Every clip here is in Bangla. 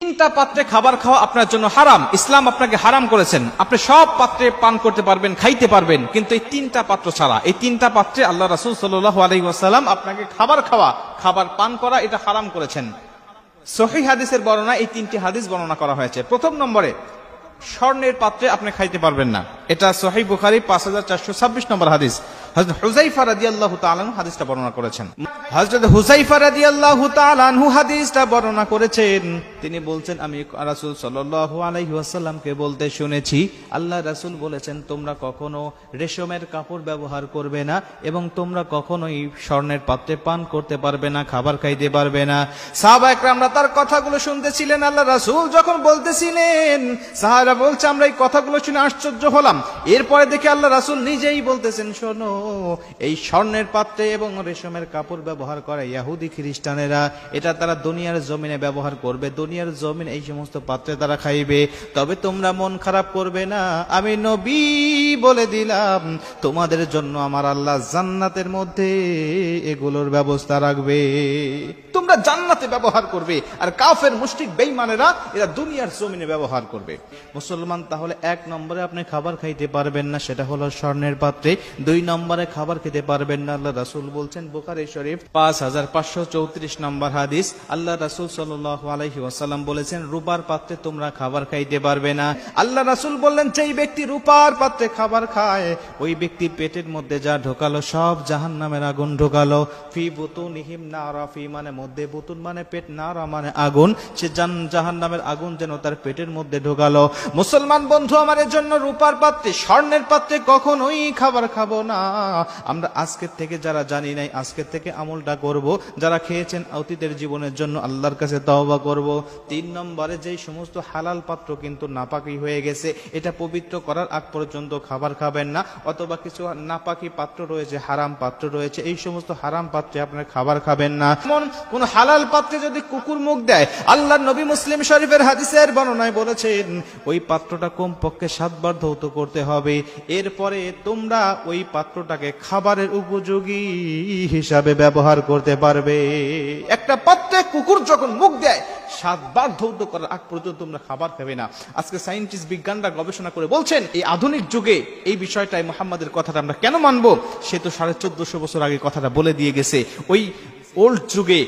তিনটা পাত্রে খাবার খাওয়া আপনার জন্য হারাম। ইসলাম আপনাকে হারাম করেছেন। আপনি সব পাত্রে পান করতে পারবেন, খাইতে পারবেন, কিন্তু এই তিনটা পাত্র ছাড়া। এই তিনটা পাত্রে আল্লাহ রাসূল সাল্লাল্লাহু আলাইহি ওয়াসাল্লাম আপনাকে খাবার খাওয়া, খাবার পান করা এটা হারাম করেছেন। সহিহ হাদিসের বর্ণনা এই তিনটি হাদিস বর্ণনা করা হয়েছে। প্রথম নম্বরে, স্বর্ণের পাত্রে আপনি খাইতে পারবেন না। এটা সহিহ বুখারী 5426 নম্বর হাদিস। হযরত হুযায়ফা রাদিয়াল্লাহু তাআলা আনহু হাদিসটা বর্ণনা করেছেন। হযরত হুযায়ফা রাদিয়াল্লাহু তাআলা আনহু হাদিসটা বর্ণনা করেছেন। তিনি বলছেন, আমি রাসূল সাল্লাল্লাহু আলাইহি ওয়াসাল্লামকে বলতে শুনেছি, আল্লাহ রাসূল বলেছেন, তোমরা কখনো রেশমের কাপড় ব্যবহার করবে না এবং তোমরা কখনোই স্বর্ণের পাত্রে পান করতে পারবে না, খাবার খাইতে পারবে না। সাহাবায়ে কেরামরা তার কথাগুলো শুনতেছিলেন। আল্লাহ রাসূল যখন বলতেছিলেন, সাহাবারা বলছে, আমরা এই কথাগুলো শুনে আশ্চর্য হলাম। এরপরে দেখে আল্লাহ রাসূল নিজেই বলতেছেন, শোনো, এই স্বর্ণের পাত্রে এবং রেশমের কাপড় ব্যবহার করে ইহুদি খ্রিস্টানেরা, এটা তারা দুনিয়ার জমিনে ব্যবহার করবে, দুনিয়ার জমিন এই সমস্ত পাত্রে তারা খাইবে। তবে তোমরা মন খারাপ করবে না, আমি নবী বলে দিলাম, তোমাদের জন্য আমার আল্লাহ জান্নাতের মধ্যে এগুলোর ব্যবস্থা রাখবে, তোমরা জান্নাতে ব্যবহার করবে। আর কাফের মুশরিক বেঈমানেরা এরা দুনিয়ার জমিনে ব্যবহার করবে। মুসলমান, তাহলে এক নম্বরে আপনি খাবার খাইতে পারবেন না, সেটা হলো স্বর্ণের পাত্রে। দুই নম্বরে খাবার খেতে পারবেন না, আল্লাহ রাসূল বলছেন বুখারী শরীফ 5534 নম্বর হাদিস, আল্লাহ রাসূল সাল্লাল্লাহু আলাইহি ওয়াসাল্লাম বলেছেন, রূপার পাত্রে তোমরা খাবার খাইতে পারবে না। আল্লাহ রাসূল বললেন, যেই ব্যক্তি রূপার পাত্রে খাবার খায়, ওই ব্যক্তি পেটের মধ্যে যা ঢোকালো সব জাহান্নামের আগুন ঢোকালো। ফি বুতুনিহিম নারা, ফি মানে মধ্যে, বুতুন মানে পেট, নারা মানে আগুন, সে জাহান্নামের আগুন যেন তার পেটের মধ্যে ঢোকালো। মুসলমান বন্ধু আমার, জন্য রূপার পাত্রে, স্বর্ণের পাত্রে কখনোই খাবার খাবো না। আমরা আজকের থেকে যারা জানি নাই, আজকের থেকে আমলটা করব। যারা খেয়েছেন অতীতের জীবনের জন্য আল্লাহর কাছে তওবা করব। তিন নম্বরে, যেই সমস্ত হালাল পাত্র কিন্তু নাপাকি হয়ে গেছে, এটা পবিত্র করার আগ পর্যন্ত খাবার খাবেন না। অথবা কিছু নাপাকি পাত্র রয়েছে, হারাম পাত্র রয়েছে, এই সমস্ত হারাম পাত্রে আপনার খাবার খাবেন না। কোন হালাল পাত্রে যদি কুকুর মুখ দেয়, আল্লাহর নবী মুসলিম শরীফের হাদিসের বর্ণনায় বলেছেন, ওই পাত্রটা কমপক্ষে 7 বার ধৌত করতে হবে। এরপরে তোমরা ওই পাত্রটাকে খাবারের উপযোগী হিসাবে ব্যবহার করতে পারবে। একটা পাত্রে কুকুর যখন মুখ দেয়, 7 বার ধৌত করার আগ পর্যন্ত তোমরা খাবার খাবে না। আজকে সায়েন্টিস্ট, বিজ্ঞানরা গবেষণা করে বলছেন, এই আধুনিক যুগে এই বিষয়টাই মুহাম্মাদের কথাটা আমরা কেন মানবো? সে তো 1450 বছর আগে কথাটা বলে দিয়ে গেছে। ওই ওল্ড যুগে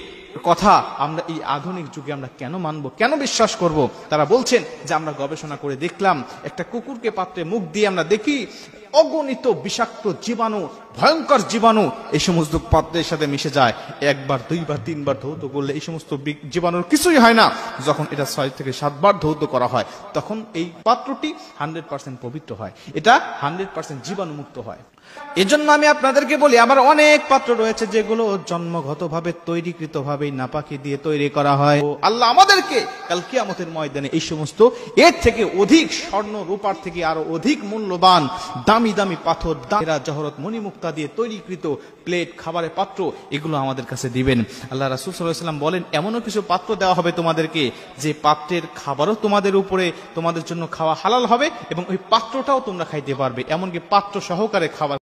কথা আমরা এই আধুনিক যুগে আমরা কেন মানবো, কেন বিশ্বাস করব? তারা বলছেন যে আমরা গবেষণা করে দেখলাম, একটা কুকুরকে পাত্রে মুখ দিয়ে আমরা দেখি অগণিত বিষাক্ত জীবাণু, ভয়ঙ্কর জীবাণু এই সমস্ত পাত্রের সাথে মিশে যায়। 1 বার 2 বার 3 বার ধৌত করলে এই সমস্ত জীবাণুর কিছুই হয় না। যখন এটা 6 থেকে 7 বার ধৌত করা হয়, তখন এই পাত্রটি 100% পবিত্র হয়, এটা 100% জীবাণুমুক্ত হয়। এজন্য আমি আপনাদেরকে বলি, আমার অনেক পাত্র রয়েছে যেগুলো জন্মগতভাবে তৈরিকৃত ভাবে নাপাকি দিয়ে তৈরি করা হয়। আল্লাহ আমাদেরকে কাল কিয়ামতের ময়দানে এই সমস্ত এর থেকে অধিক স্বর্ণ রূপার থেকে আরো অধিক মূল্যবান দামি দামি পাথর, দামেরা, জহরত, মণিমুক্তা দিয়ে তৈরিকৃত প্লেট, খাবারের পাত্র, এগুলো আমাদের কাছে দিবেন। আল্লাহ রাসূল সাল্লাল্লাহু আলাইহি ওয়াসাল্লাম বলেন, এমনও কিছু পাত্র দেওয়া হবে তোমাদেরকে, যে পাত্রের খাবারও তোমাদের উপরে, তোমাদের জন্য খাওয়া হালাল হবে এবং ওই পাত্রটাও তোমরা খাইতে পারবে, এমনকি পাত্র সহকারে খাবার